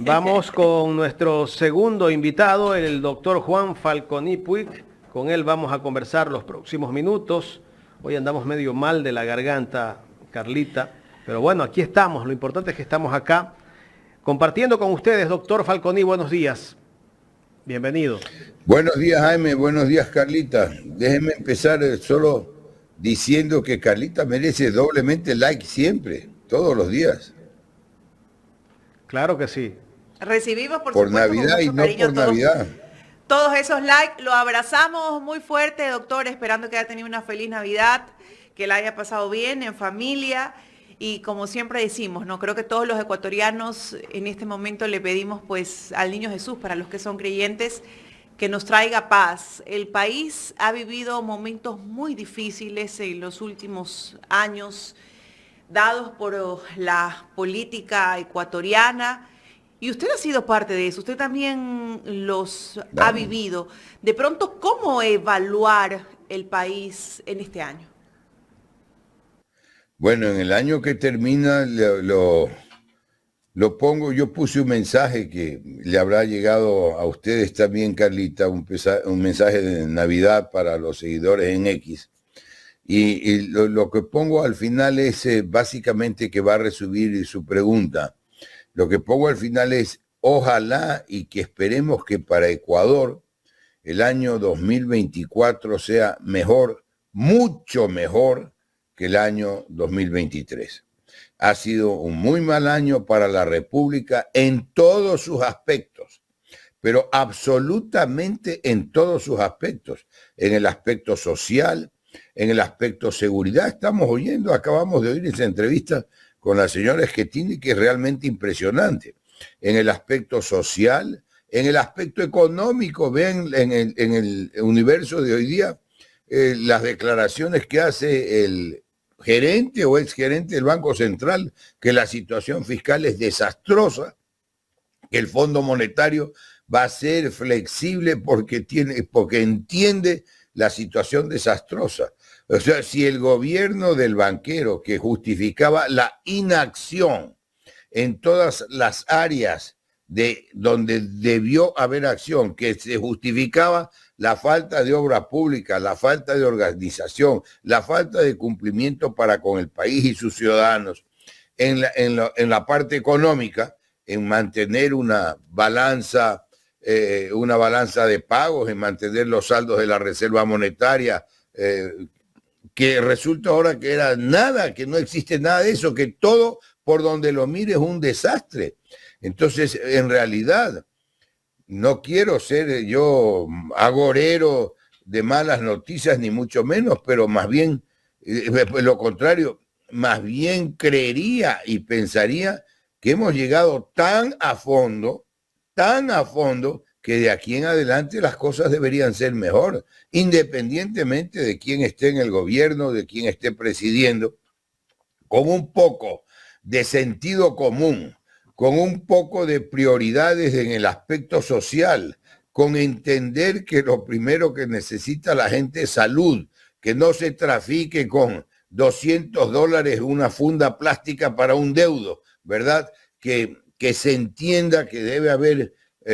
Vamos con nuestro segundo invitado, el doctor Juan Falconi Puig. Con él vamos a conversar los próximos minutos. Hoy andamos medio mal de la garganta, Carlita. Pero bueno, aquí estamos. Lo importante es que estamos acá compartiendo con ustedes. Doctor Falconi, buenos días. Bienvenido. Buenos días, Jaime. Buenos días, Carlita. Déjenme empezar solo diciendo que Carlita merece doblemente like siempre, todos los días. Claro que sí. Recibimos, por Por supuesto, Navidad con y mucho no cariño por Navidad. todos esos likes. Lo abrazamos muy fuerte, doctor, esperando que haya tenido una feliz Navidad, que la haya pasado bien, en familia. Y como siempre decimos, ¿no? Creo que todos los ecuatorianos en este momento le pedimos pues al Niño Jesús, para los que son creyentes, que nos traiga paz. El país ha vivido momentos muy difíciles en los últimos años, dados por la política ecuatoriana, y usted ha sido parte de eso, usted también los ha vivido. De pronto, ¿cómo evaluar el país en este año? Bueno, en el año que termina lo pongo, yo puse un mensaje que le habrá llegado a ustedes también, Carlita, un mensaje de Navidad para los seguidores en X. Y lo que pongo al final es básicamente, que va a resumir su pregunta. Lo que pongo al final es: ojalá y que esperemos que para Ecuador el año 2024 sea mejor, mucho mejor que el año 2023. Ha sido un muy mal año para la República en todos sus aspectos, pero absolutamente en todos sus aspectos, en el aspecto social, en el aspecto seguridad. Acabamos de oír esa entrevista con la señora Schettini, que es realmente impresionante. En el aspecto social, en el aspecto económico, ven en el universo de hoy día las declaraciones que hace el gerente o exgerente del Banco Central, que la situación fiscal es desastrosa, que el Fondo Monetario va a ser flexible porque entiende la situación desastrosa. O sea, si el gobierno del banquero, que justificaba la inacción en todas las áreas de donde debió haber acción, que se justificaba la falta de obra pública, la falta de organización, la falta de cumplimiento para con el país y sus ciudadanos, en la parte económica, en mantener una balanza de pagos, en mantener los saldos de la Reserva Monetaria, que resulta ahora que era nada, que no existe nada de eso, que todo por donde lo mire es un desastre. Entonces, en realidad, no quiero ser yo agorero de malas noticias, ni mucho menos, pero más bien, lo contrario, más bien creería y pensaría que hemos llegado tan a fondo, que de aquí en adelante las cosas deberían ser mejor, independientemente de quién esté en el gobierno, de quién esté presidiendo, con un poco de sentido común, con un poco de prioridades en el aspecto social, con entender que lo primero que necesita la gente es salud, que no se trafique con $200 una funda plástica para un deudo, ¿verdad? Que se entienda que debe haber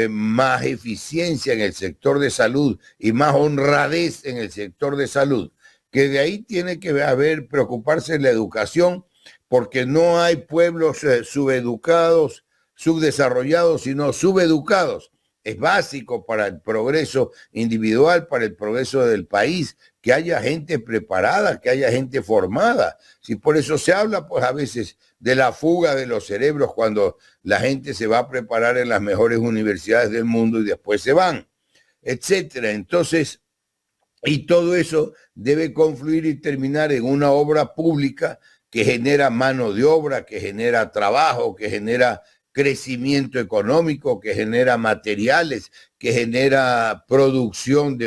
más eficiencia en el sector de salud y más honradez en el sector de salud, que de ahí tiene que haber, preocuparse en la educación, porque no hay pueblos subeducados, subdesarrollados, sino subeducados. Es básico para el progreso individual, para el progreso del país, que haya gente preparada, que haya gente formada. Si por eso se habla, pues a veces, de la fuga de los cerebros cuando la gente se va a preparar en las mejores universidades del mundo y después se van, etcétera. Entonces, y todo eso debe confluir y terminar en una obra pública que genera mano de obra, que genera trabajo, que genera crecimiento económico, que genera materiales, que genera producción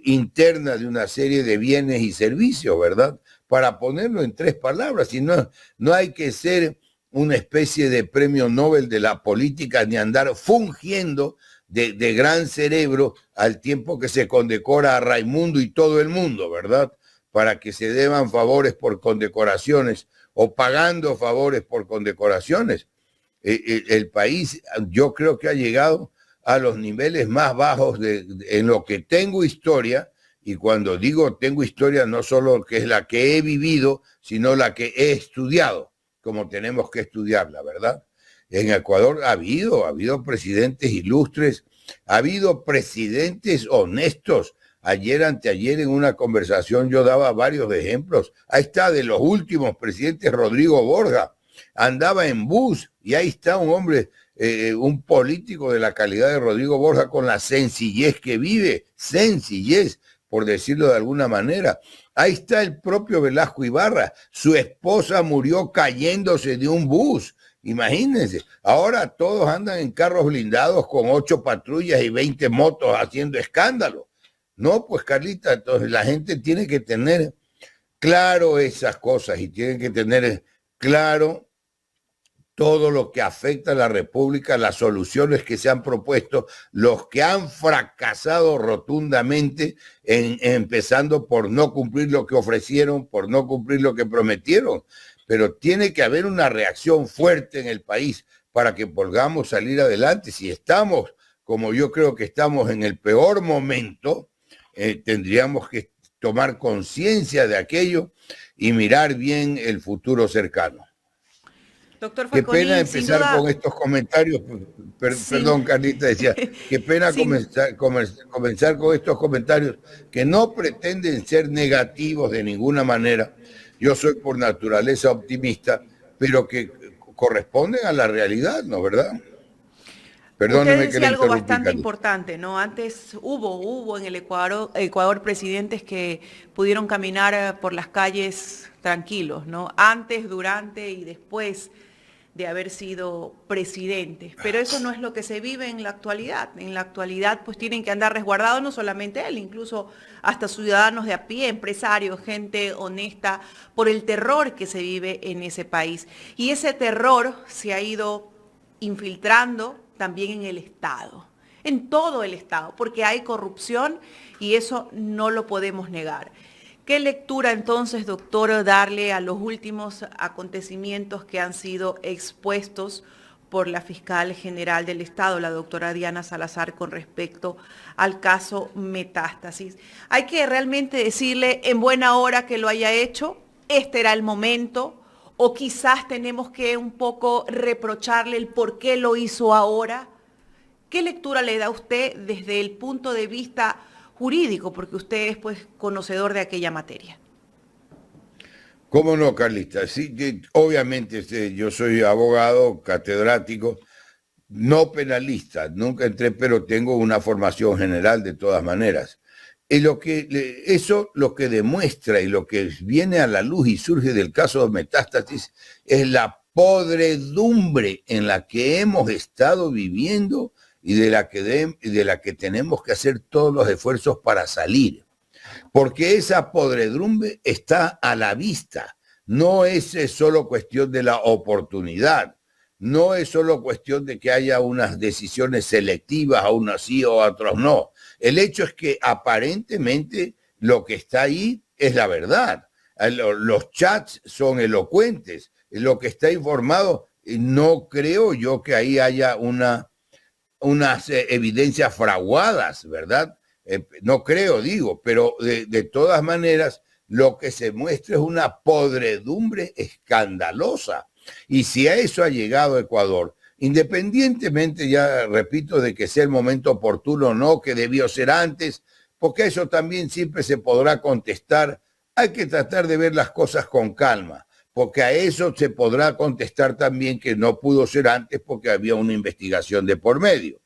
interna de una serie de bienes y servicios, ¿verdad? Para ponerlo en 3 palabras, y no hay que ser una especie de premio Nobel de la política ni andar fungiendo de gran cerebro al tiempo que se condecora a Raimundo y todo el mundo, ¿verdad? Para que se deban favores por condecoraciones o pagando favores por condecoraciones. El país, yo creo que ha llegado a los niveles más bajos en lo que tengo historia, y cuando digo tengo historia, no solo que es la que he vivido, sino la que he estudiado, como tenemos que estudiarla, ¿verdad? En Ecuador ha habido presidentes ilustres, ha habido presidentes honestos. Ayer, anteayer, en una conversación yo daba varios ejemplos. Ahí está, de los últimos presidentes, Rodrigo Borja, andaba en bus, y ahí está un hombre, un político de la calidad de Rodrigo Borja, con la sencillez que vive, sencillez, por decirlo de alguna manera. Ahí está el propio Velasco Ibarra, su esposa murió cayéndose de un bus. Imagínense, ahora todos andan en carros blindados con 8 patrullas y 20 motos haciendo escándalo. No, pues Carlita, entonces la gente tiene que tener claro esas cosas y tiene que tener claro todo lo que afecta a la República, las soluciones que se han propuesto, los que han fracasado rotundamente, empezando por no cumplir lo que ofrecieron, por no cumplir lo que prometieron. Pero tiene que haber una reacción fuerte en el país para que podamos salir adelante. Si estamos, como yo creo que estamos en el peor momento, tendríamos que tomar conciencia de aquello y mirar bien el futuro cercano. Doctor Falconi, qué pena empezar con estos comentarios, perdón Carlita, decía, qué pena comenzar con estos comentarios que no pretenden ser negativos de ninguna manera. Yo soy por naturaleza optimista, pero que corresponden a la realidad, ¿no? ¿Verdad? Perdóneme. Usted decía algo bastante importante, ¿no? Antes hubo en el Ecuador presidentes que pudieron caminar por las calles tranquilos, ¿no? Antes, durante y después de haber sido presidentes. Pero eso no es lo que se vive en la actualidad. En la actualidad pues tienen que andar resguardados, no solamente él, incluso hasta ciudadanos de a pie, empresarios, gente honesta, por el terror que se vive en ese país. Y ese terror se ha ido infiltrando también en el Estado, en todo el Estado, porque hay corrupción y eso no lo podemos negar. ¿Qué lectura entonces, doctor, darle a los últimos acontecimientos que han sido expuestos por la fiscal general del Estado, la doctora Diana Salazar, con respecto al caso Metástasis? Hay que realmente decirle en buena hora que lo haya hecho, este era el momento, o quizás tenemos que un poco reprocharle el por qué lo hizo ahora. ¿Qué lectura le da usted desde el punto de vista jurídico, porque usted es pues conocedor de aquella materia? ¿Cómo no, Carlita? Sí, obviamente yo soy abogado, catedrático, no penalista, nunca entré, pero tengo una formación general de todas maneras. Y lo que demuestra y lo que viene a la luz y surge del caso de Metástasis es la podredumbre en la que hemos estado viviendo y de la que tenemos que hacer todos los esfuerzos para salir. Porque esa podredumbre está a la vista. No es solo cuestión de la oportunidad. No es solo cuestión de que haya unas decisiones selectivas, a unas sí o a otras no. El hecho es que aparentemente lo que está ahí es la verdad. Los chats son elocuentes. Lo que está informado, no creo yo que ahí haya unas evidencias fraguadas, ¿verdad? No creo, digo, pero de todas maneras lo que se muestra es una podredumbre escandalosa. Y si a eso ha llegado Ecuador, independientemente, ya repito, de que sea el momento oportuno o no, que debió ser antes, porque eso también siempre se podrá contestar, hay que tratar de ver las cosas con calma, porque a eso se podrá contestar también que no pudo ser antes porque había una investigación de por medio.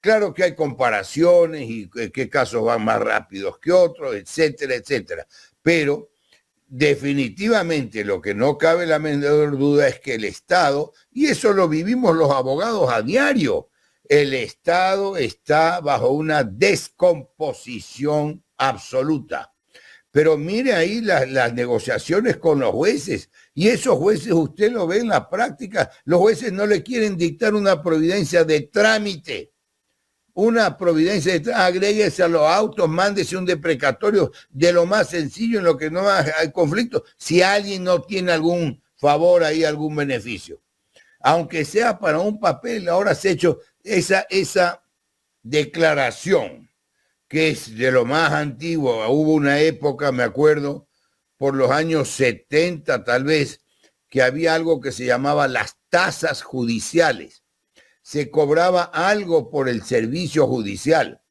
Claro que hay comparaciones y qué casos van más rápidos que otros, etcétera, etcétera. Pero definitivamente lo que no cabe la menor duda es que el Estado, y eso lo vivimos los abogados a diario, el Estado está bajo una descomposición absoluta. Pero mire ahí las negociaciones con los jueces, y esos jueces usted lo ve en la práctica, los jueces no le quieren dictar una providencia de trámite. Una providencia, agréguese a los autos, mándese un deprecatorio de lo más sencillo en lo que no hay conflicto, si alguien no tiene algún favor ahí, algún beneficio. aunque sea para un papel. Ahora has hecho esa declaración, que es de lo más antiguo. Hubo una época, me acuerdo, por los años 70 tal vez, que había algo que se llamaba las tasas judiciales. Se cobraba algo por el servicio judicial,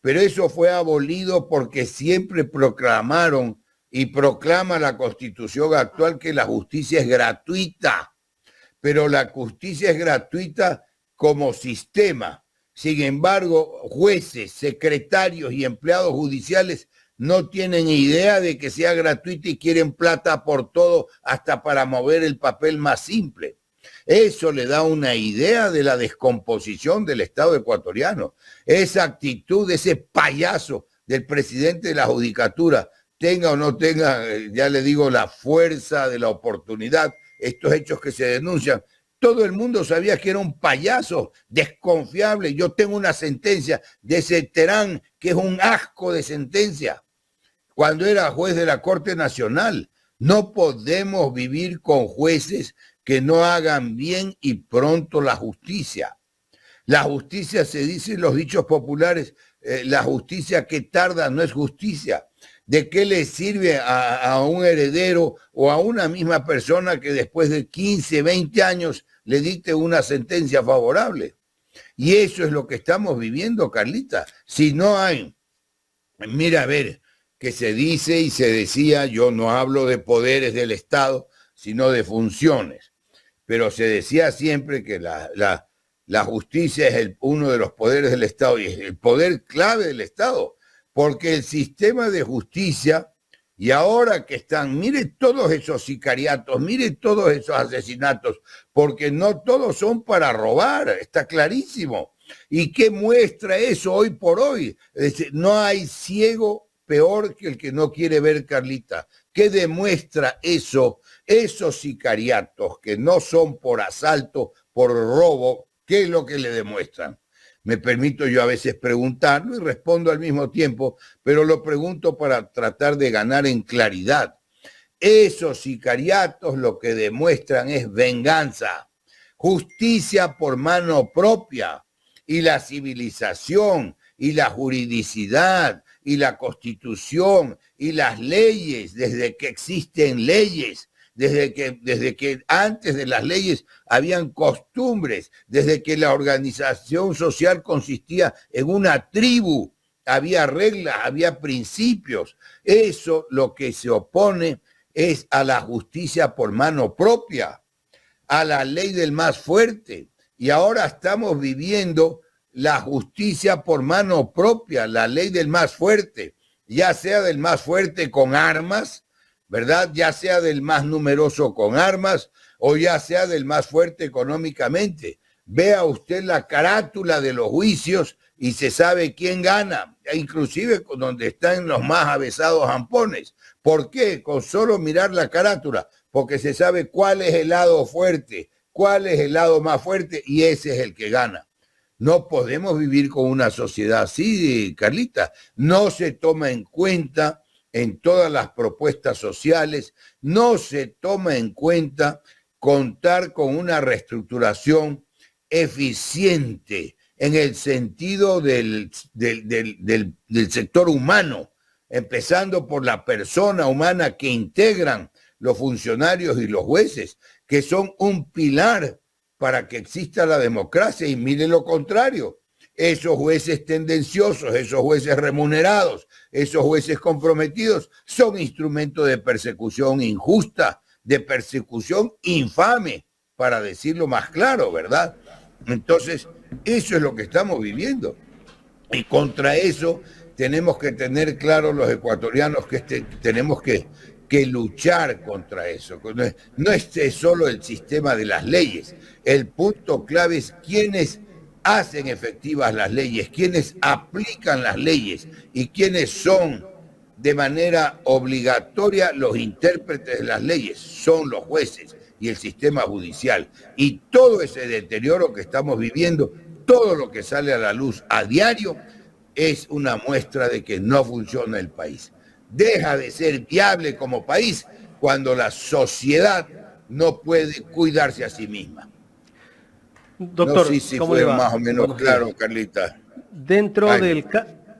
pero eso fue abolido porque siempre proclamaron y proclama la Constitución actual que la justicia es gratuita, pero la justicia es gratuita como sistema. Sin embargo, jueces, secretarios y empleados judiciales no tienen idea de que sea gratuita y quieren plata por todo, hasta para mover el papel más simple. Eso le da una idea de la descomposición del Estado ecuatoriano. Esa actitud, ese payaso del presidente de la Judicatura, tenga o no tenga, ya le digo, la fuerza de la oportunidad, estos hechos que se denuncian, todo el mundo sabía que era un payaso desconfiable. Yo tengo una sentencia de ese Terán, que es un asco de sentencia, cuando era juez de la Corte Nacional. No podemos vivir con jueces que no hagan bien y pronto la justicia. La justicia, se dice en los dichos populares, la justicia que tarda no es justicia. ¿De qué le sirve a un heredero o a una misma persona que después de 15, 20 años le dicte una sentencia favorable? Y eso es lo que estamos viviendo, Carlita. Si no hay, mira, a ver, que se dice y se decía, yo no hablo de poderes del Estado, sino de funciones, pero se decía siempre que la justicia es uno de los poderes del Estado y es el poder clave del Estado, porque el sistema de justicia, y ahora que están, mire todos esos sicariatos, mire todos esos asesinatos, porque no todos son para robar, está clarísimo. ¿Y qué muestra eso hoy por hoy? Es decir, no hay ciego peor que el que no quiere ver, Carlita. ¿Qué demuestra eso? Esos sicariatos que no son por asalto, por robo, ¿qué es lo que le demuestran? Me permito yo a veces preguntarlo y respondo al mismo tiempo, pero lo pregunto para tratar de ganar en claridad. Esos sicariatos lo que demuestran es venganza, justicia por mano propia, y la civilización y la juridicidad y la Constitución y las leyes, desde que existen leyes, desde que antes de las leyes habían costumbres, desde que la organización social consistía en una tribu, había reglas, había principios. Eso lo que se opone es a la justicia por mano propia, a la ley del más fuerte. Y ahora estamos viviendo la justicia por mano propia, la ley del más fuerte, ya sea del más fuerte con armas, ¿verdad? Ya sea del más numeroso con armas o ya sea del más fuerte económicamente. Vea usted la carátula de los juicios y se sabe quién gana, inclusive donde están los más avesados zampones. ¿Por qué? Con solo mirar la carátula, porque se sabe cuál es el lado fuerte, cuál es el lado más fuerte y ese es el que gana. No podemos vivir con una sociedad así, Carlita. No se toma en cuenta en todas las propuestas sociales, no se toma en cuenta contar con una reestructuración eficiente en el sentido del sector humano, empezando por la persona humana que integran los funcionarios y los jueces, que son un pilar para que exista la democracia. Y mire lo contrario, esos jueces tendenciosos, esos jueces remunerados, esos jueces comprometidos son instrumentos de persecución injusta, de persecución infame, para decirlo más claro, ¿verdad? Entonces, eso es lo que estamos viviendo. Y contra eso tenemos que tener claro los ecuatorianos que tenemos que luchar contra eso. No es solo el sistema de las leyes. El punto clave es quiénes hacen efectivas las leyes, quiénes aplican las leyes y quiénes son de manera obligatoria los intérpretes de las leyes. Son los jueces y el sistema judicial. Y todo ese deterioro que estamos viviendo, todo lo que sale a la luz a diario, es una muestra de que no funciona el país. Deja de ser viable como país cuando la sociedad no puede cuidarse a sí misma. Doctor, sé si ¿cómo fue le va? más o menos Buenos claro, días. Carlita. Dentro Ay,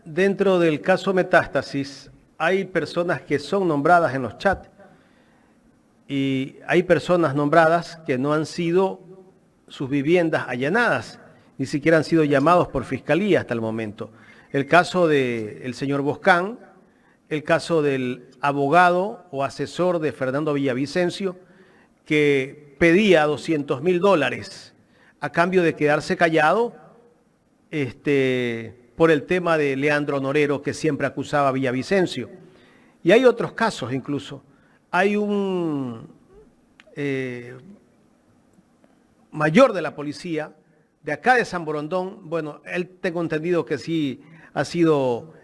dentro del caso Metástasis, hay personas que son nombradas en los chats y hay personas nombradas que no han sido sus viviendas allanadas, ni siquiera han sido llamados por fiscalía hasta el momento. El caso del señor Boscán, el caso del abogado o asesor de Fernando Villavicencio, que pedía $200,000 a cambio de quedarse callado por el tema de Leandro Norero, que siempre acusaba a Villavicencio. Y hay otros casos incluso. Hay un mayor de la policía de acá de San Borondón, bueno, él tengo entendido que sí ha sido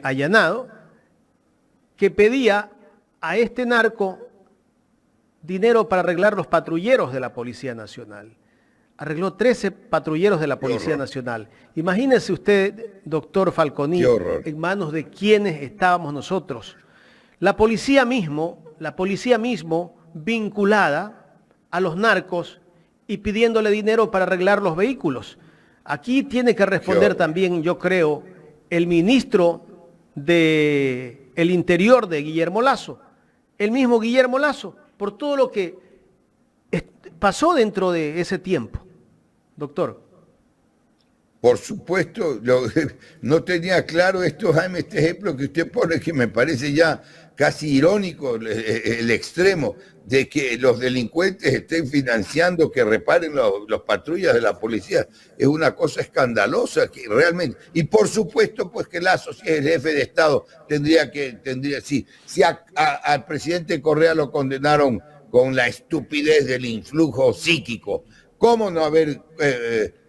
allanado, que pedía a este narco dinero para arreglar los patrulleros de la Policía Nacional. Arregló 13 patrulleros de la Policía Nacional. Imagínese usted, doctor Falconi, en manos de quienes estábamos nosotros. La policía mismo vinculada a los narcos y pidiéndole dinero para arreglar los vehículos. Aquí tiene que responder también, yo creo, el ministro del Interior de Guillermo Lasso, el mismo Guillermo Lasso, por todo lo que pasó dentro de ese tiempo. Doctor. Por supuesto, no tenía claro esto, Jaime, este ejemplo que usted pone, que me parece ya casi irónico, el extremo de que los delincuentes estén financiando que reparen los patrullas de la policía. Es una cosa escandalosa que realmente. Y por supuesto, pues que Lasso, si es el jefe de Estado, si al presidente Correa lo condenaron con la estupidez del influjo psíquico, ¿cómo no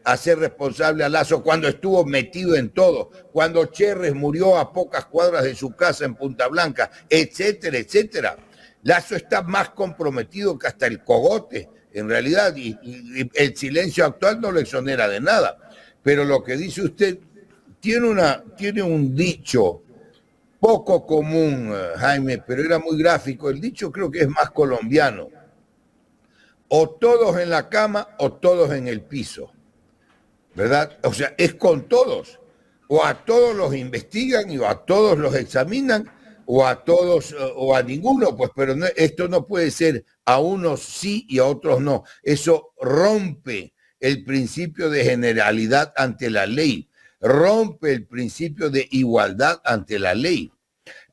hacer responsable a Lasso cuando estuvo metido en todo? Cuando Cherres murió a pocas cuadras de su casa en Punta Blanca, etcétera, etcétera. Lasso está más comprometido que hasta el cogote, en realidad, y el silencio actual no lo exonera de nada. Pero lo que dice usted tiene un dicho poco común, Jaime, pero era muy gráfico. El dicho creo que es más colombiano. O todos en la cama o todos en el piso, ¿verdad? O sea, es con todos. O a todos los investigan y a todos los examinan, o a todos o a ninguno, pues, pero no, esto no puede ser a unos sí y a otros no. Eso rompe el principio de generalidad ante la ley, rompe el principio de igualdad ante la ley.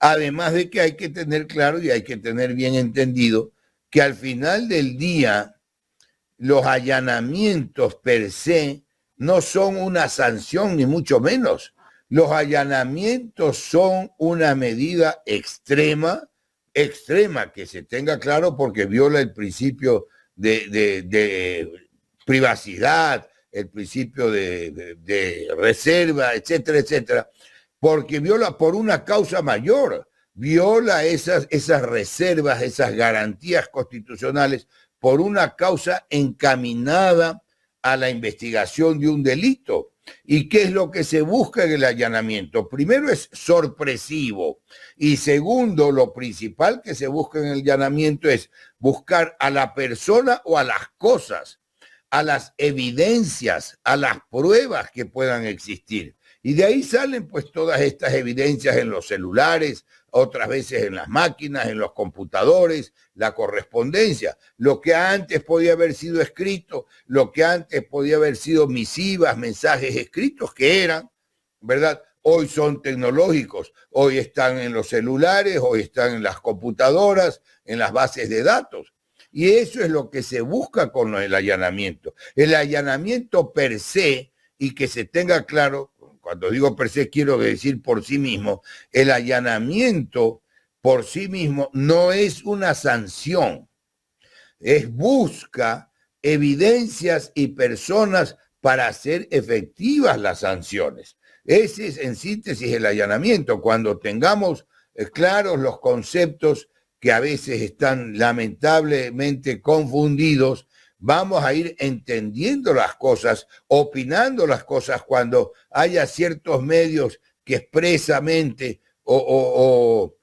Además de que hay que tener claro y hay que tener bien entendido que al final del día los allanamientos per se no son una sanción ni mucho menos. Los allanamientos son una medida extrema, que se tenga claro, porque viola el principio de privacidad, el principio de reserva, etcétera, etcétera, porque viola por una causa mayor, viola esas reservas, esas garantías constitucionales por una causa encaminada a la investigación de un delito. ¿Y qué es lo que se busca en el allanamiento? Primero, es sorpresivo, y segundo, lo principal que se busca en el allanamiento es buscar a la persona o a las cosas, a las evidencias, a las pruebas que puedan existir. Y de ahí salen pues todas estas evidencias en los celulares, otras veces en las máquinas, en los computadores, la correspondencia, lo que antes podía haber sido escrito, lo que antes podía haber sido misivas, mensajes escritos que eran, ¿verdad? Hoy son tecnológicos, hoy están en los celulares, hoy están en las computadoras, en las bases de datos. Y eso es lo que se busca con el allanamiento. El allanamiento per se, y que se tenga claro, cuando digo per se quiero decir por sí mismo, el allanamiento por sí mismo no es una sanción, busca evidencias y personas para hacer efectivas las sanciones. Ese es en síntesis el allanamiento, cuando tengamos claros los conceptos que a veces están lamentablemente confundidos. Vamos a ir entendiendo las cosas, opinando las cosas cuando haya ciertos medios que expresamente o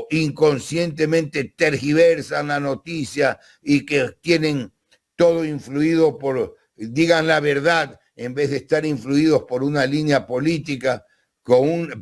inconscientemente tergiversan la noticia y que tienen todo influido por digan la verdad en vez de estar influidos por una línea política,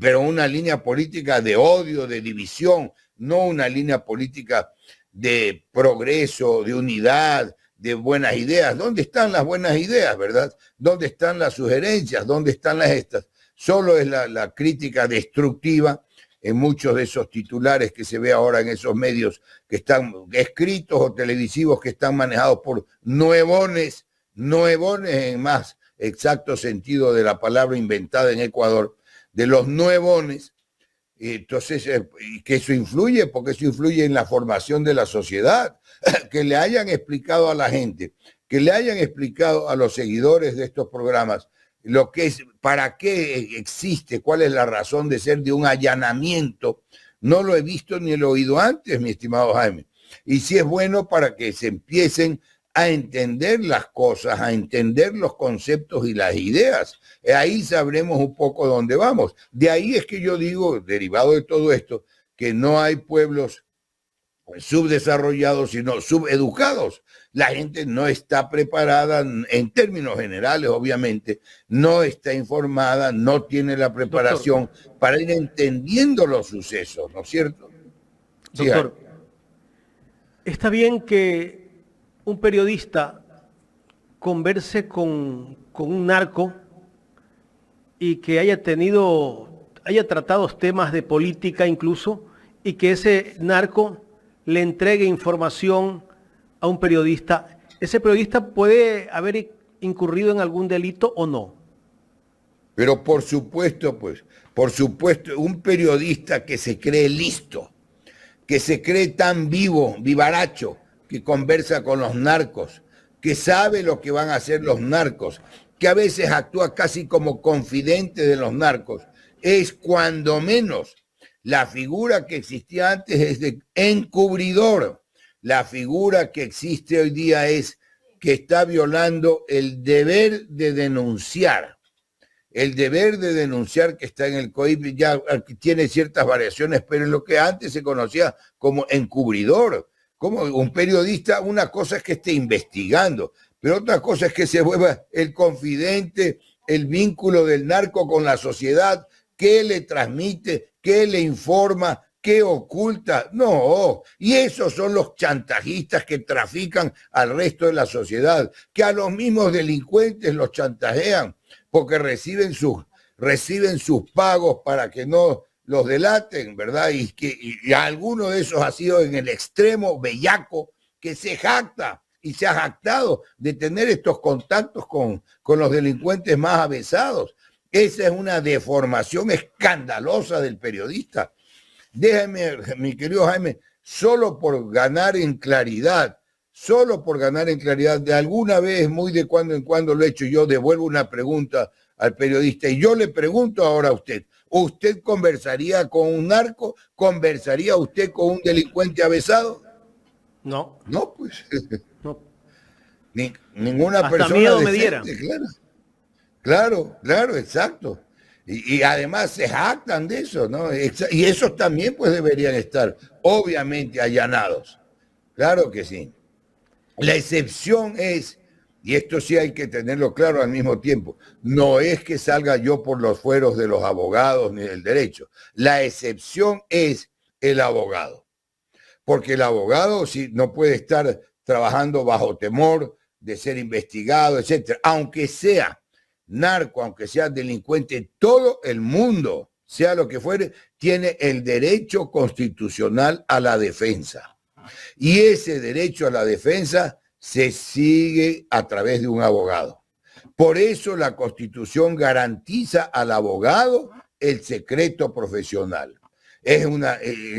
pero una línea política de odio, de división, no una línea política de progreso, de unidad, de buenas ideas. ¿Dónde están las buenas ideas, verdad? ¿Dónde están las sugerencias? ¿Dónde están las estas? Solo es la crítica destructiva en muchos de esos titulares que se ve ahora en esos medios que están escritos o televisivos que están manejados por nuevones en más exacto sentido de la palabra inventada en Ecuador, de los nuevones. Entonces, que eso influye, porque eso influye en la formación de la sociedad, que le hayan explicado a la gente, que le hayan explicado a los seguidores de estos programas lo que es, para qué existe, cuál es la razón de ser de un allanamiento. No lo he visto ni lo he oído antes, mi estimado Jaime. Y sí es bueno para que se empiecen a entender las cosas, a entender los conceptos y las ideas. Ahí sabremos un poco dónde vamos. De ahí es que yo digo, derivado de todo esto, que no hay pueblos subdesarrollados, sino subeducados. La gente no está preparada en términos generales, obviamente, no está informada, no tiene la preparación para ir entendiendo los sucesos, ¿no es cierto? Doctor, está bien que un periodista converse con un narco y que haya tratado temas de política incluso, y que ese narco le entregue información a un periodista. ¿Ese periodista puede haber incurrido en algún delito o no? Pero por supuesto, un periodista que se cree listo, que se cree tan vivaracho, que conversa con los narcos, que sabe lo que van a hacer los narcos, que a veces actúa casi como confidente de los narcos, es cuando menos la figura que existía antes es de encubridor. La figura que existe hoy día es que está violando el deber de denunciar. El deber de denunciar que está en el COIP ya tiene ciertas variaciones, pero en lo que antes se conocía como encubridor. Como un periodista, una cosa es que esté investigando, pero otra cosa es que se vuelva el confidente, el vínculo del narco con la sociedad, que le transmite, que le informa, que oculta. No, y esos son los chantajistas que trafican al resto de la sociedad, que a los mismos delincuentes los chantajean porque reciben sus pagos para que no los delaten, ¿verdad? Y alguno de esos ha sido en el extremo bellaco, que se jacta y se ha jactado de tener estos contactos con los delincuentes más avesados. Esa es una deformación escandalosa del periodista. Déjeme, mi querido Jaime, solo por ganar en claridad, de alguna vez, muy de cuando en cuando lo he hecho, yo devuelvo una pregunta al periodista y yo le pregunto ahora a usted, ¿usted conversaría con un narco? ¿Conversaría usted con un delincuente avesado? No. No, pues. No. Ninguna hasta persona miedo decente, me diera. Claro, exacto. Y además se jactan de eso, ¿no? Y esos también pues deberían estar obviamente allanados. Claro que sí. La excepción es, y esto sí hay que tenerlo claro al mismo tiempo, no es que salga yo por los fueros de los abogados ni del derecho. La excepción es el abogado. Porque el abogado sí no puede estar trabajando bajo temor de ser investigado, etcétera, aunque sea narco, aunque sea delincuente, todo el mundo, sea lo que fuere, tiene el derecho constitucional a la defensa. Y ese derecho a la defensa se sigue a través de un abogado. Por eso la Constitución garantiza al abogado el secreto profesional. Es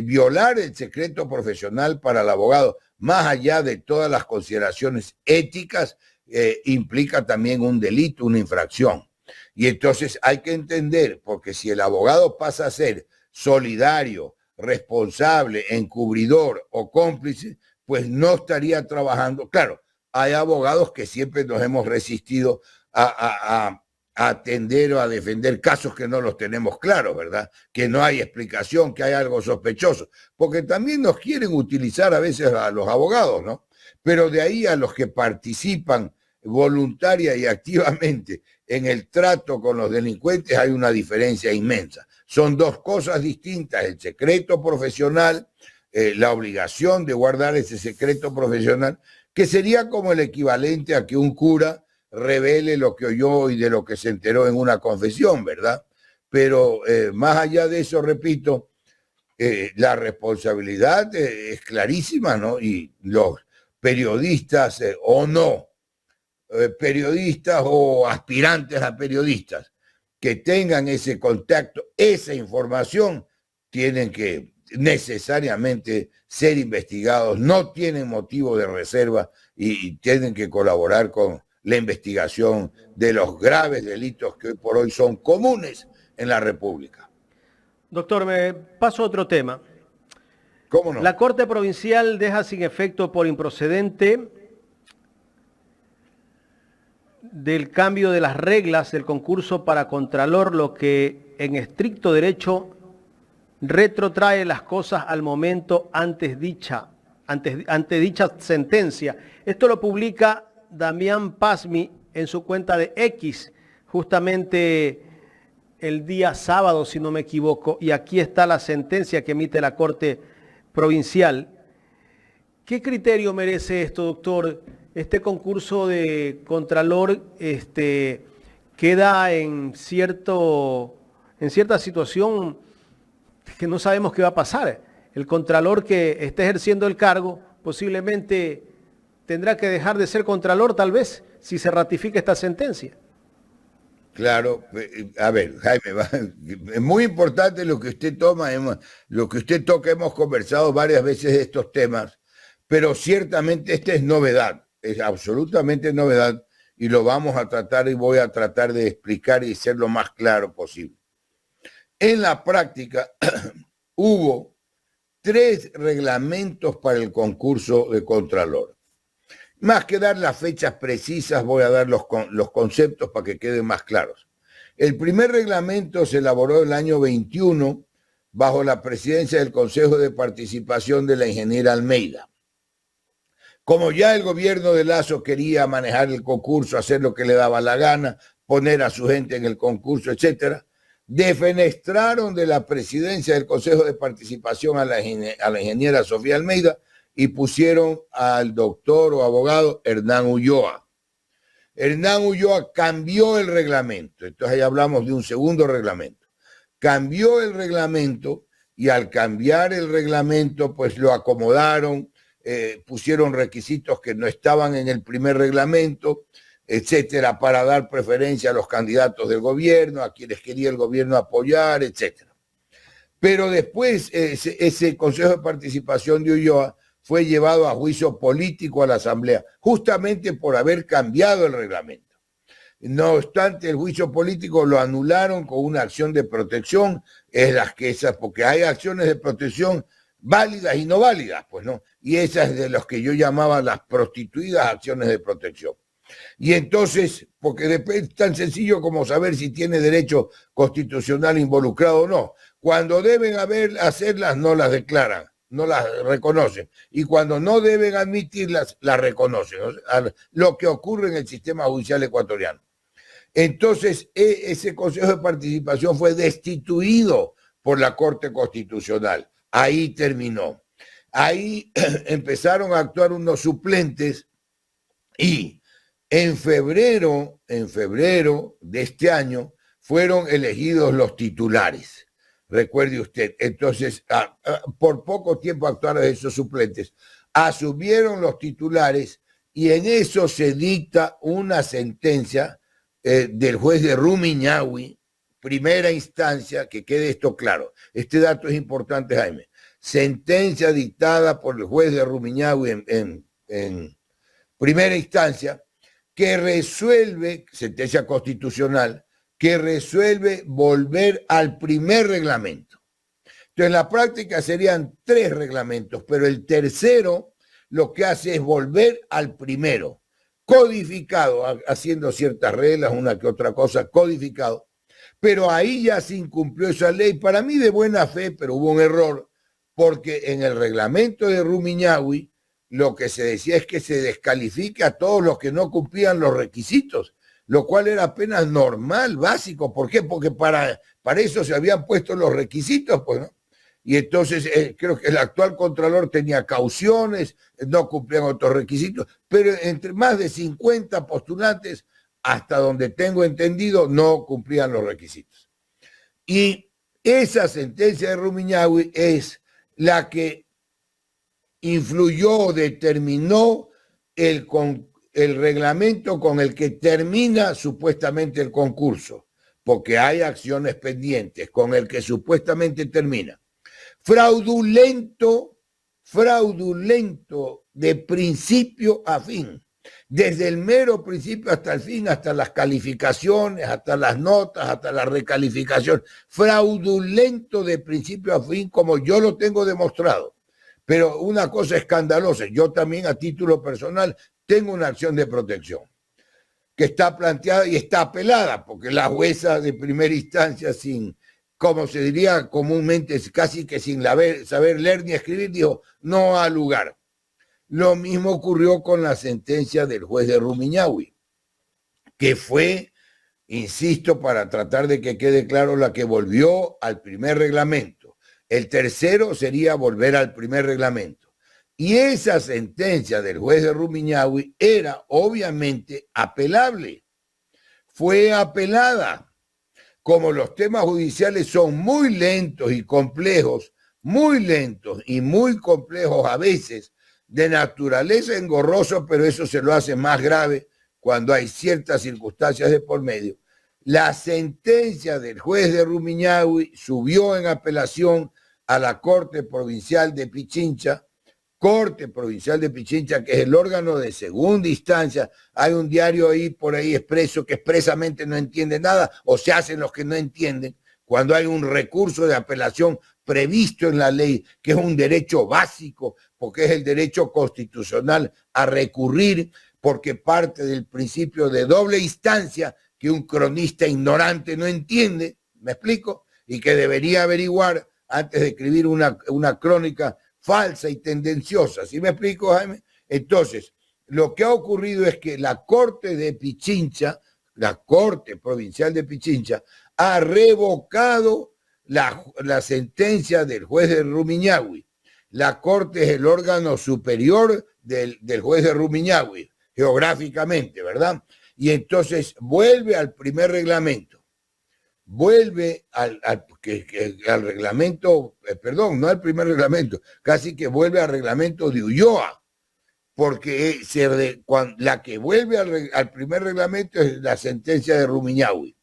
violar el secreto profesional para el abogado, más allá de todas las consideraciones éticas, implica también un delito, una infracción. Y entonces hay que entender, porque si el abogado pasa a ser solidario, responsable, encubridor o cómplice, pues no estaría trabajando. Claro, hay abogados que siempre nos hemos resistido a atender o a defender casos que no los tenemos claros, ¿verdad? Que no hay explicación, que hay algo sospechoso, porque también nos quieren utilizar a veces a los abogados, ¿no? Pero de ahí a los que participan voluntaria y activamente en el trato con los delincuentes, hay una diferencia inmensa. Son dos cosas distintas, el secreto profesional, la obligación de guardar ese secreto profesional, que sería como el equivalente a que un cura revele lo que oyó y de lo que se enteró en una confesión, ¿verdad? Pero más allá de eso, repito, la responsabilidad es clarísima, ¿no? Y los periodistas o no, periodistas o aspirantes a periodistas que tengan ese contacto, esa información, tienen que necesariamente ser investigados, no tienen motivo de reserva y tienen que colaborar con la investigación de los graves delitos que hoy por hoy son comunes en la República. Doctor, me paso a otro tema. ¿Cómo no? La Corte Provincial deja sin efecto por improcedente del cambio de las reglas del concurso para Contralor, lo que en estricto derecho retrotrae las cosas al momento ante dicha sentencia. Esto lo publica Damián Pasmi en su cuenta de X, justamente el día sábado, si no me equivoco, y aquí está la sentencia que emite la Corte Provincial. ¿Qué criterio merece esto, doctor? Este concurso de Contralor queda en cierta situación que no sabemos qué va a pasar. El Contralor que esté ejerciendo el cargo posiblemente tendrá que dejar de ser Contralor, tal vez, si se ratifica esta sentencia. Claro, a ver, Jaime, es muy importante lo que usted toca, hemos conversado varias veces de estos temas, pero ciertamente esta es novedad, es absolutamente novedad y lo vamos a tratar y voy a tratar de explicar y ser lo más claro posible. En la práctica hubo 3 reglamentos para el concurso de Contralor. Más que dar las fechas precisas, voy a dar los conceptos para que queden más claros. El primer reglamento se elaboró el año 21 bajo la presidencia del Consejo de Participación de la ingeniera Almeida. Como ya el gobierno de Lasso quería manejar el concurso, hacer lo que le daba la gana, poner a su gente en el concurso, etcétera, defenestraron de la presidencia del Consejo de Participación a la ingeniera Sofía Almeida y pusieron al doctor o abogado Hernán Ulloa. Hernán Ulloa cambió el reglamento, entonces ahí hablamos de un segundo reglamento. Cambió el reglamento y al cambiar el reglamento pues lo acomodaron, pusieron requisitos que no estaban en el primer reglamento, etcétera, para dar preferencia a los candidatos del gobierno, a quienes quería el gobierno apoyar, etcétera. Pero después ese Consejo de Participación de Ulloa fue llevado a juicio político a la Asamblea, justamente por haber cambiado el reglamento. No obstante, el juicio político lo anularon con una acción de protección, porque hay acciones de protección válidas y no válidas, pues no, y esas de los que yo llamaba las prostituidas acciones de protección. Y entonces, porque después es tan sencillo como saber si tiene derecho constitucional involucrado o no. Cuando deben hacerlas, no las declaran, no las reconocen. Y cuando no deben admitirlas, las reconocen. O sea, lo que ocurre en el sistema judicial ecuatoriano. Entonces, ese Consejo de Participación fue destituido por la Corte Constitucional. Ahí terminó. Ahí empezaron a actuar unos suplentes y en febrero de este año fueron elegidos los titulares. Recuerde usted, entonces por poco tiempo actuaron esos suplentes, asumieron los titulares y en eso se dicta una sentencia del juez de Rumiñahui, primera instancia, que quede esto claro. Este dato es importante, Jaime. Sentencia dictada por el juez de Rumiñahui en primera instancia, que resuelve, sentencia constitucional, que resuelve volver al primer reglamento. Entonces, en la práctica serían 3 reglamentos, pero el tercero lo que hace es volver al primero, codificado, haciendo ciertas reglas, una que otra cosa, codificado. Pero ahí ya se incumplió esa ley, para mí de buena fe, pero hubo un error, porque en el reglamento de Rumiñahui lo que se decía es que se descalifique a todos los que no cumplían los requisitos, lo cual era apenas normal, básico. ¿Por qué? Porque para eso se habían puesto los requisitos, pues, ¿no? Y entonces creo que el actual Contralor tenía cauciones, no cumplían otros requisitos, pero entre más de 50 postulantes, hasta donde tengo entendido, no cumplían los requisitos. Y esa sentencia de Rumiñahui es la que influyó, determinó el reglamento con el que termina supuestamente el concurso, porque hay acciones pendientes con el que supuestamente termina. Fraudulento de principio a fin, desde el mero principio hasta el fin, hasta las calificaciones, hasta las notas, hasta la recalificación, fraudulento de principio a fin, como yo lo tengo demostrado. Pero una cosa escandalosa, yo también a título personal tengo una acción de protección que está planteada y está apelada, porque la jueza de primera instancia, sin, como se diría comúnmente, casi que sin saber leer ni escribir, dijo, no ha lugar. Lo mismo ocurrió con la sentencia del juez de Rumiñahui, que fue, insisto, para tratar de que quede claro, la que volvió al primer reglamento. El tercero sería volver al primer reglamento. Y esa sentencia del juez de Rumiñahui era obviamente apelable. Fue apelada. Como los temas judiciales son muy lentos y complejos, muy lentos y muy complejos a veces, de naturaleza engorroso, pero eso se lo hace más grave cuando hay ciertas circunstancias de por medio. La sentencia del juez de Rumiñahui subió en apelación a la Corte Provincial de Pichincha, que es el órgano de segunda instancia. Hay un diario ahí por ahí expreso que expresamente no entiende nada, o se hacen los que no entienden, cuando hay un recurso de apelación previsto en la ley, que es un derecho básico, porque es el derecho constitucional a recurrir, porque parte del principio de doble instancia que un cronista ignorante no entiende, ¿me explico? Y que debería averiguar antes de escribir una crónica falsa y tendenciosa. ¿Sí me explico, Jaime? Entonces, lo que ha ocurrido es que la Corte de Pichincha, la Corte Provincial de Pichincha, ha revocado la sentencia del juez de Rumiñahui. La Corte es el órgano superior del juez de Rumiñahui, geográficamente, ¿verdad? Y entonces vuelve al primer reglamento. Vuelve al reglamento, perdón, no al primer reglamento, casi que vuelve al reglamento de Ulloa, porque la que vuelve al primer reglamento es la sentencia de Rumiñahui.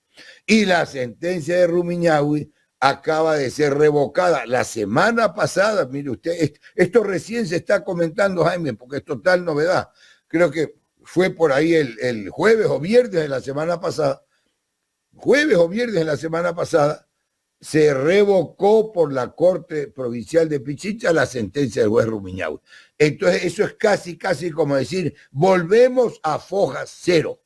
Y la sentencia de Rumiñahui acaba de ser revocada la semana pasada. Mire usted, esto recién se está comentando, Jaime, porque es total novedad. Creo que fue por ahí el jueves o viernes de la semana pasada. Se revocó por la Corte Provincial de Pichincha la sentencia del juez Rumiñahui. Entonces eso es casi como decir, volvemos a foja cero.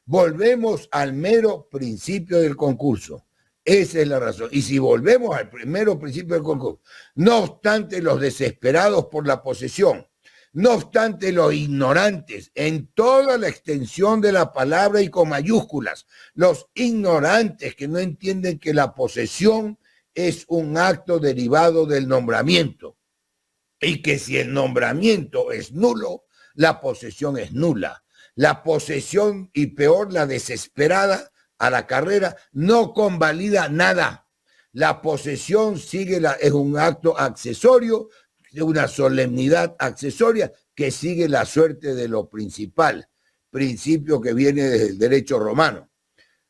Volvemos al mero principio del concurso. Esa es la razón. Y si volvemos al primero principio del concurso, no obstante los desesperados por la posesión, no obstante los ignorantes, en toda la extensión de la palabra y con mayúsculas, los ignorantes que no entienden que la posesión es un acto derivado del nombramiento y que si el nombramiento es nulo, la posesión es nula. La posesión, y peor la desesperada a la carrera, no convalida nada. La posesión es un acto accesorio, de una solemnidad accesoria que sigue la suerte de lo principal, principio que viene del derecho romano,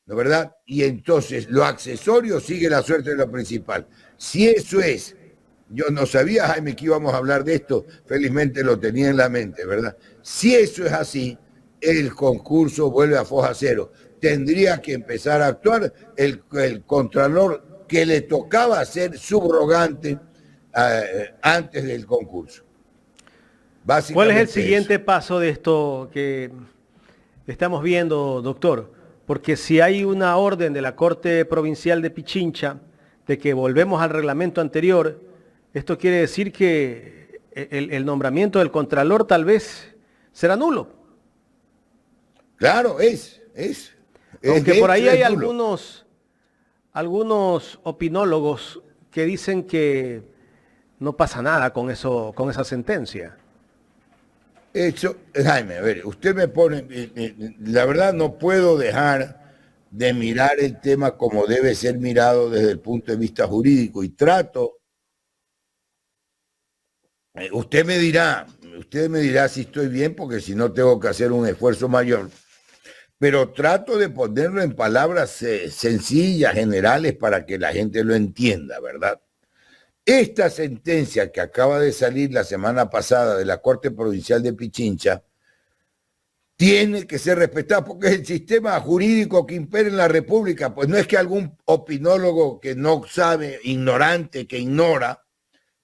¿no es verdad? Y entonces lo accesorio sigue la suerte de lo principal. Si eso es, yo no sabía, Jaime, que íbamos a hablar de esto, felizmente lo tenía en la mente, ¿verdad? Si eso es así, el concurso vuelve a foja cero. Tendría que empezar a actuar el contralor que le tocaba ser subrogante antes del concurso. ¿Cuál es el siguiente paso de esto que estamos viendo, doctor? Porque si hay una orden de la Corte Provincial de Pichincha de que volvemos al reglamento anterior, esto quiere decir que el nombramiento del Contralor tal vez será nulo. Claro, Aunque de por ahí hecho, hay es nulo. algunos opinólogos que dicen que no pasa nada con eso, con esa sentencia. Eso, Jaime, a ver, usted me pone, la verdad no puedo dejar de mirar el tema como debe ser mirado desde el punto de vista jurídico y trato, usted me dirá si estoy bien porque si no tengo que hacer un esfuerzo mayor, pero trato de ponerlo en palabras sencillas, generales, para que la gente lo entienda, ¿verdad? Esta sentencia que acaba de salir la semana pasada de la Corte Provincial de Pichincha tiene que ser respetada porque es el sistema jurídico que impera en la República. Pues no es que algún opinólogo que no sabe, ignorante, que ignora,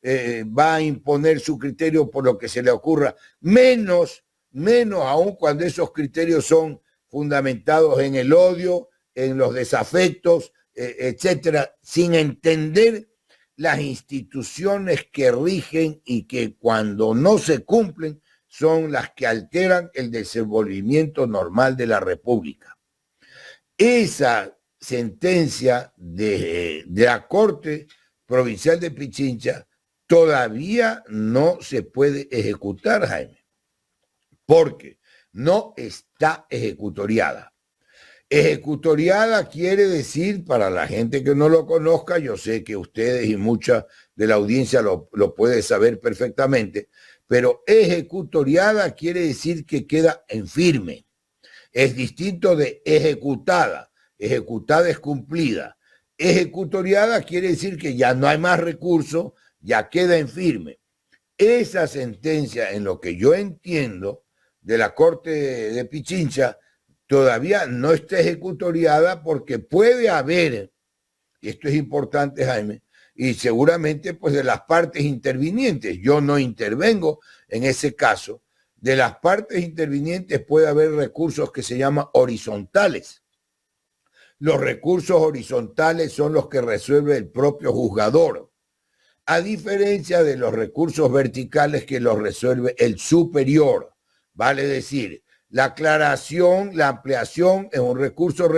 va a imponer su criterio por lo que se le ocurra, menos aún cuando esos criterios son fundamentados en el odio, en los desafectos, etcétera, sin entender las instituciones que rigen y que cuando no se cumplen son las que alteran el desenvolvimiento normal de la República. Esa sentencia de la Corte Provincial de Pichincha todavía no se puede ejecutar, Jaime, porque no está ejecutoriada. Ejecutoriada quiere decir, para la gente que no lo conozca, yo sé que ustedes y mucha de la audiencia lo puede saber perfectamente, pero ejecutoriada quiere decir que queda en firme. Es distinto de ejecutada. Ejecutada es cumplida. Ejecutoriada quiere decir que ya no hay más recurso, ya queda en firme. Esa sentencia, en lo que yo entiendo de la Corte de Pichincha, todavía no está ejecutoriada porque puede haber, y esto es importante, Jaime, y seguramente pues de las partes intervinientes, yo no intervengo en ese caso, de las partes intervinientes puede haber recursos que se llaman horizontales. Los recursos horizontales son los que resuelve el propio juzgador, a diferencia de los recursos verticales que los resuelve el superior. Vale decir, la aclaración, la ampliación es un recurso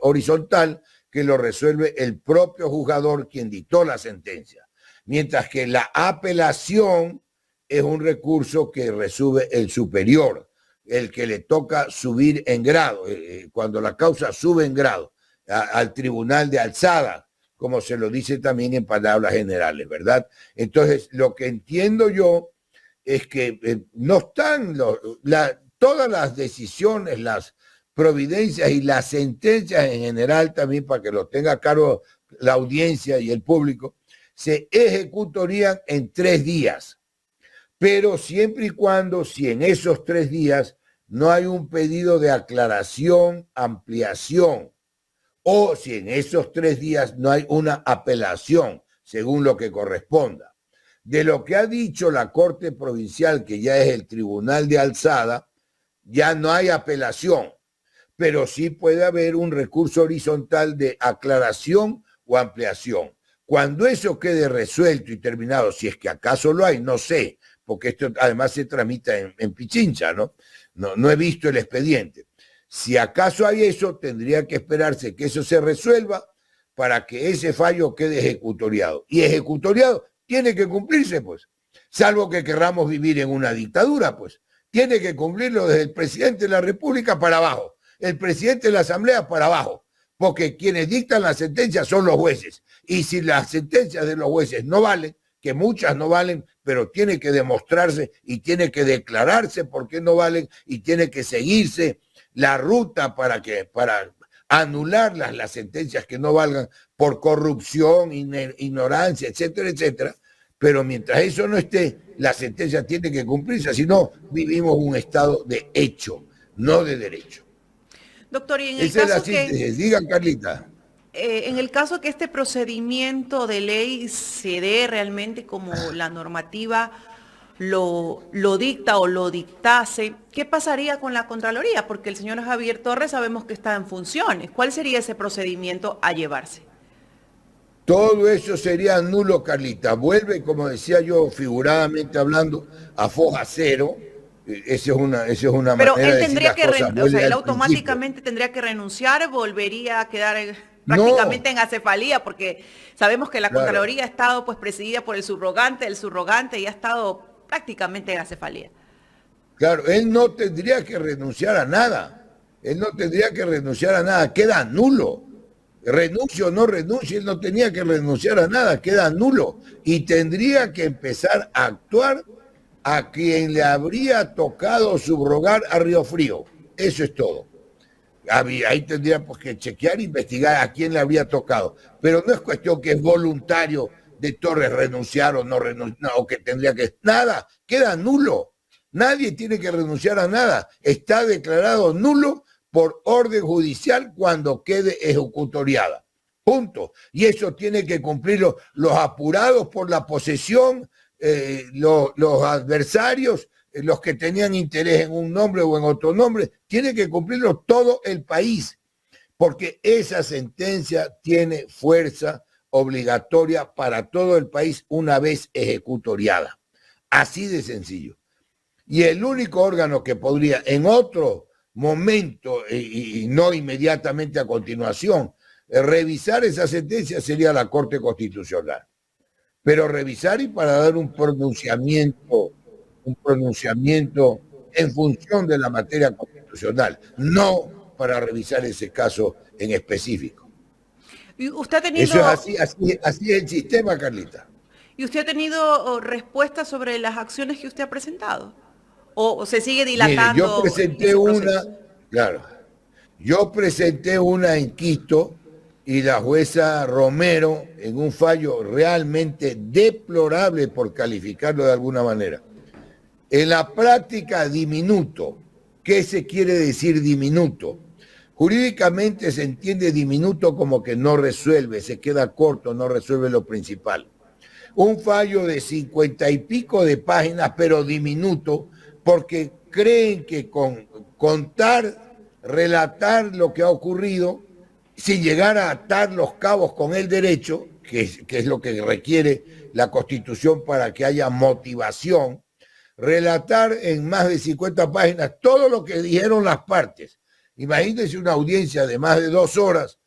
horizontal que lo resuelve el propio juzgador quien dictó la sentencia, mientras que la apelación es un recurso que resuelve el superior, el que le toca subir en grado, cuando la causa sube en grado al tribunal de alzada, como se lo dice también en palabras generales, ¿verdad? Entonces, lo que entiendo yo es que no están todas las decisiones, las providencias y las sentencias en general, también para que lo tenga a cargo la audiencia y el público, se ejecutorían en 3 días. Pero siempre y cuando, si en esos 3 días no hay un pedido de aclaración, ampliación, o si en esos 3 días no hay una apelación, según lo que corresponda. De lo que ha dicho la Corte Provincial, que ya es el Tribunal de Alzada, ya no hay apelación, pero sí puede haber un recurso horizontal de aclaración o ampliación. Cuando eso quede resuelto y terminado, si es que acaso lo hay, no sé, porque esto además se tramita en Pichincha, ¿no? No he visto el expediente. Si acaso hay eso, tendría que esperarse que eso se resuelva para que ese fallo quede ejecutoriado. Y ejecutoriado tiene que cumplirse, pues, salvo que querramos vivir en una dictadura, pues. Tiene que cumplirlo desde el presidente de la República para abajo, el presidente de la Asamblea para abajo, porque quienes dictan las sentencias son los jueces. Y si las sentencias de los jueces no valen, que muchas no valen, pero tiene que demostrarse y tiene que declararse por qué no valen y tiene que seguirse la ruta para anular las sentencias que no valgan por corrupción, ignorancia, etcétera, etcétera. Pero mientras eso no esté, la sentencia tiene que cumplirse, si no, vivimos un estado de hecho, no de derecho. Doctor, y en el Esa es la caso que... síntesis. Digan, Carlita. En el caso que este procedimiento de ley se dé realmente como la normativa lo dicta o lo dictase, ¿qué pasaría con la Contraloría? Porque el señor Javier Torres sabemos que está en funciones. ¿Cuál sería ese procedimiento a llevarse? Todo eso sería nulo, Carlita. Vuelve, como decía yo, figuradamente hablando, a foja cero. Esa es una Pero manera él de decir tendría las que, cosas. o Vuelve sea, él al principio. automáticamente tendría que renunciar, volvería a quedar No, prácticamente en acefalía, porque sabemos que la claro. Contraloría ha estado pues presidida por el subrogante y ha estado prácticamente en acefalía. Claro, él no tendría que renunciar a nada. Él no tendría que renunciar a nada. Queda nulo. Renuncio o no renuncio, él no tenía que renunciar a nada. Queda nulo. Y tendría que empezar a actuar a quien le habría tocado subrogar a Río Frío. Eso es todo. Ahí tendríamos que chequear, investigar a quién le habría tocado. Pero no es cuestión que es voluntario de Torres renunciar o no renunciar, o que tendría que... Nada, queda nulo. Nadie tiene que renunciar a nada. Está declarado nulo por orden judicial cuando quede ejecutoriada. Punto. Y eso tiene que cumplir los apurados por la posesión, los adversarios, los que tenían interés en un nombre o en otro nombre, tiene que cumplirlo todo el país, porque esa sentencia tiene fuerza obligatoria para todo el país una vez ejecutoriada. Así de sencillo. Y el único órgano que podría en otro momento y no inmediatamente a continuación revisar esa sentencia sería la Corte Constitucional. Pero revisar y para dar un pronunciamiento en función de la materia constitucional, no para revisar ese caso en específico. ¿Y usted ha Eso es tenido, así es el sistema, Carlita. ¿Y usted ha tenido respuestas sobre las acciones que usted ha presentado? ¿O se sigue Mire, yo dilatando presenté ese una, proceso? claro, yo presenté una en Quito y la jueza Romero, en un fallo realmente deplorable por calificarlo de alguna manera. En la práctica, diminuto. ¿Qué se quiere decir diminuto? Jurídicamente se entiende diminuto como que no resuelve, se queda corto, no resuelve lo principal. Un fallo de 50 y pico de páginas, pero diminuto, porque creen que con contar, relatar lo que ha ocurrido, sin llegar a atar los cabos con el derecho, que es lo que requiere la Constitución para que haya motivación, relatar en más de 50 páginas todo lo que dijeron las partes. Imagínense una audiencia de más de 2 horas,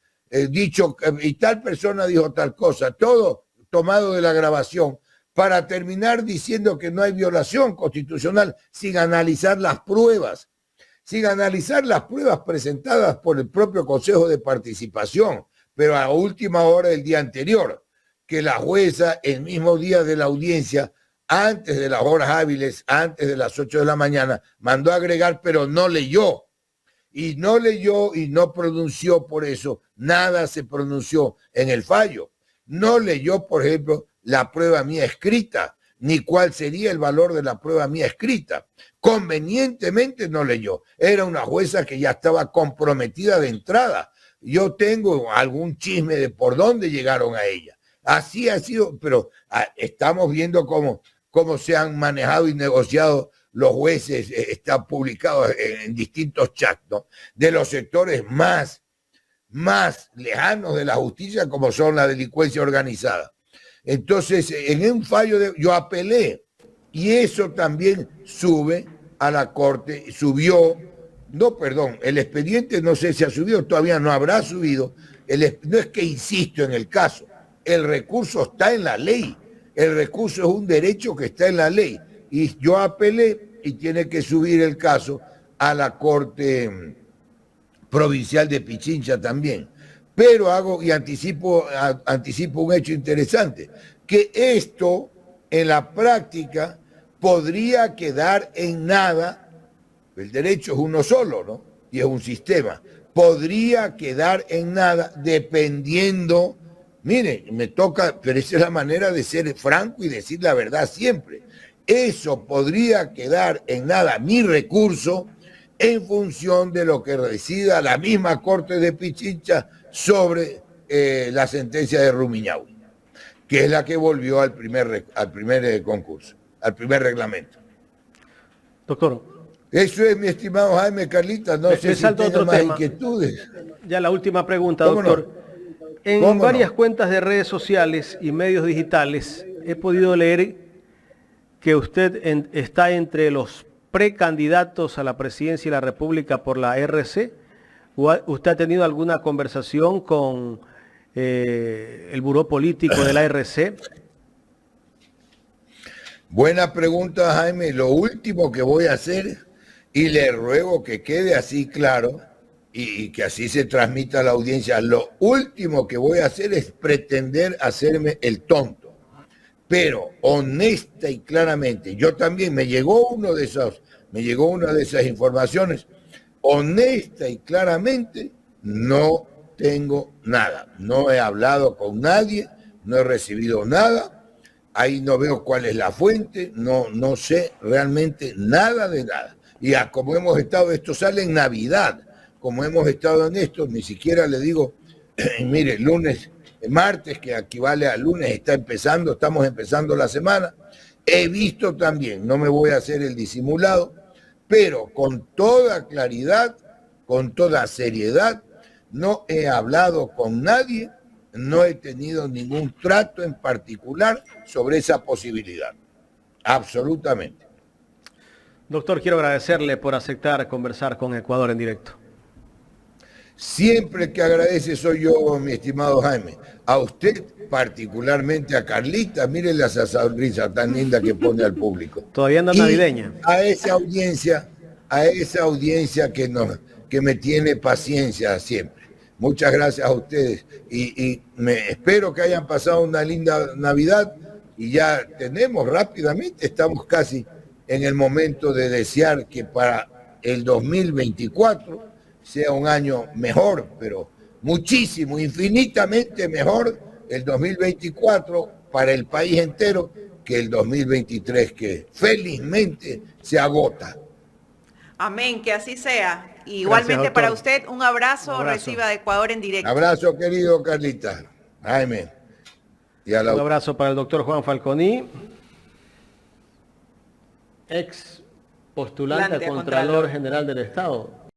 dicho, y tal persona dijo tal cosa, todo tomado de la grabación, para terminar diciendo que no hay violación constitucional sin analizar las pruebas presentadas por el propio Consejo de Participación, pero a última hora del día anterior, que la jueza, el mismo día de la audiencia, antes de las horas hábiles, antes de las 8 de la mañana, mandó a agregar, pero no leyó. Y no leyó y no pronunció por eso, nada se pronunció en el fallo. No leyó, por ejemplo, la prueba mía escrita, ni cuál sería el valor de la prueba mía escrita. Convenientemente no leyó. Era una jueza que ya estaba comprometida de entrada. Yo tengo algún chisme de por dónde llegaron a ella. Así ha sido, pero estamos viendo cómo se han manejado y negociado los jueces, está publicado en distintos chats, ¿no? De los sectores más lejanos de la justicia, como son la delincuencia organizada. Entonces, en un fallo yo apelé, y eso también sube a la Corte, el expediente no sé si ha subido, todavía no habrá subido, no es que insisto en el caso, el recurso está en la ley, el recurso es un derecho que está en la ley, y yo apelé y tiene que subir el caso a la Corte Provincial de Pichincha también. Pero anticipo un hecho interesante, que esto en la práctica podría quedar en nada, el derecho es uno solo, ¿no? Y es un sistema, podría quedar en nada dependiendo, mire, me toca, pero esa es la manera de ser franco y decir la verdad siempre, eso podría quedar en nada, mi recurso, en función de lo que decida la misma Corte de Pichincha sobre la sentencia de Rumiñahui, que es la que volvió al primer concurso, al primer reglamento. Doctor. Eso es, mi estimado Jaime, Carlita, no sé si tengo más inquietudes. Ya la última pregunta, doctor. En ¿Cómo varias no? cuentas de redes sociales y medios digitales he podido leer que usted está entre los precandidatos a la presidencia de la República por la RC. ¿Usted ha tenido alguna conversación con el buró político de la RC? Buena pregunta, Jaime. Lo último que voy a hacer, y le ruego que quede así claro y que así se transmita a la audiencia, lo último que voy a hacer es pretender hacerme el tonto. Pero honesta y claramente, yo también me llegó una de esas informaciones, honesta y claramente, no tengo nada, no he hablado con nadie, no he recibido nada, ahí no veo cuál es la fuente, no sé realmente nada de nada. Y como hemos estado, esto sale en Navidad, como hemos estado en esto, ni siquiera le digo, mire, martes, que equivale a lunes, estamos empezando la semana. He visto también, no me voy a hacer el disimulado, pero con toda claridad, con toda seriedad, no he hablado con nadie, no he tenido ningún trato en particular sobre esa posibilidad. Absolutamente. Doctor, quiero agradecerle por aceptar conversar con Ecuador en directo. Siempre que agradece soy yo, mi estimado Jaime. A usted, particularmente a Carlita, mire esa sonrisa tan linda que pone al público. Todavía anda navideña. A esa audiencia que me tiene paciencia siempre. Muchas gracias a ustedes y espero que hayan pasado una linda Navidad y ya tenemos rápidamente, estamos casi en el momento de desear que para el 2024 sea un año mejor, pero muchísimo, infinitamente mejor el 2024 para el país entero que el 2023, que felizmente se agota. Amén, que así sea. Igualmente Gracias, para doctor. usted, un abrazo, Un abrazo. reciba de Ecuador en directo. Abrazo, querido Carlita. Jaime. Y a la Un abrazo para el doctor Juan Falconi, ex postulante a Contralor Contralor General del Estado.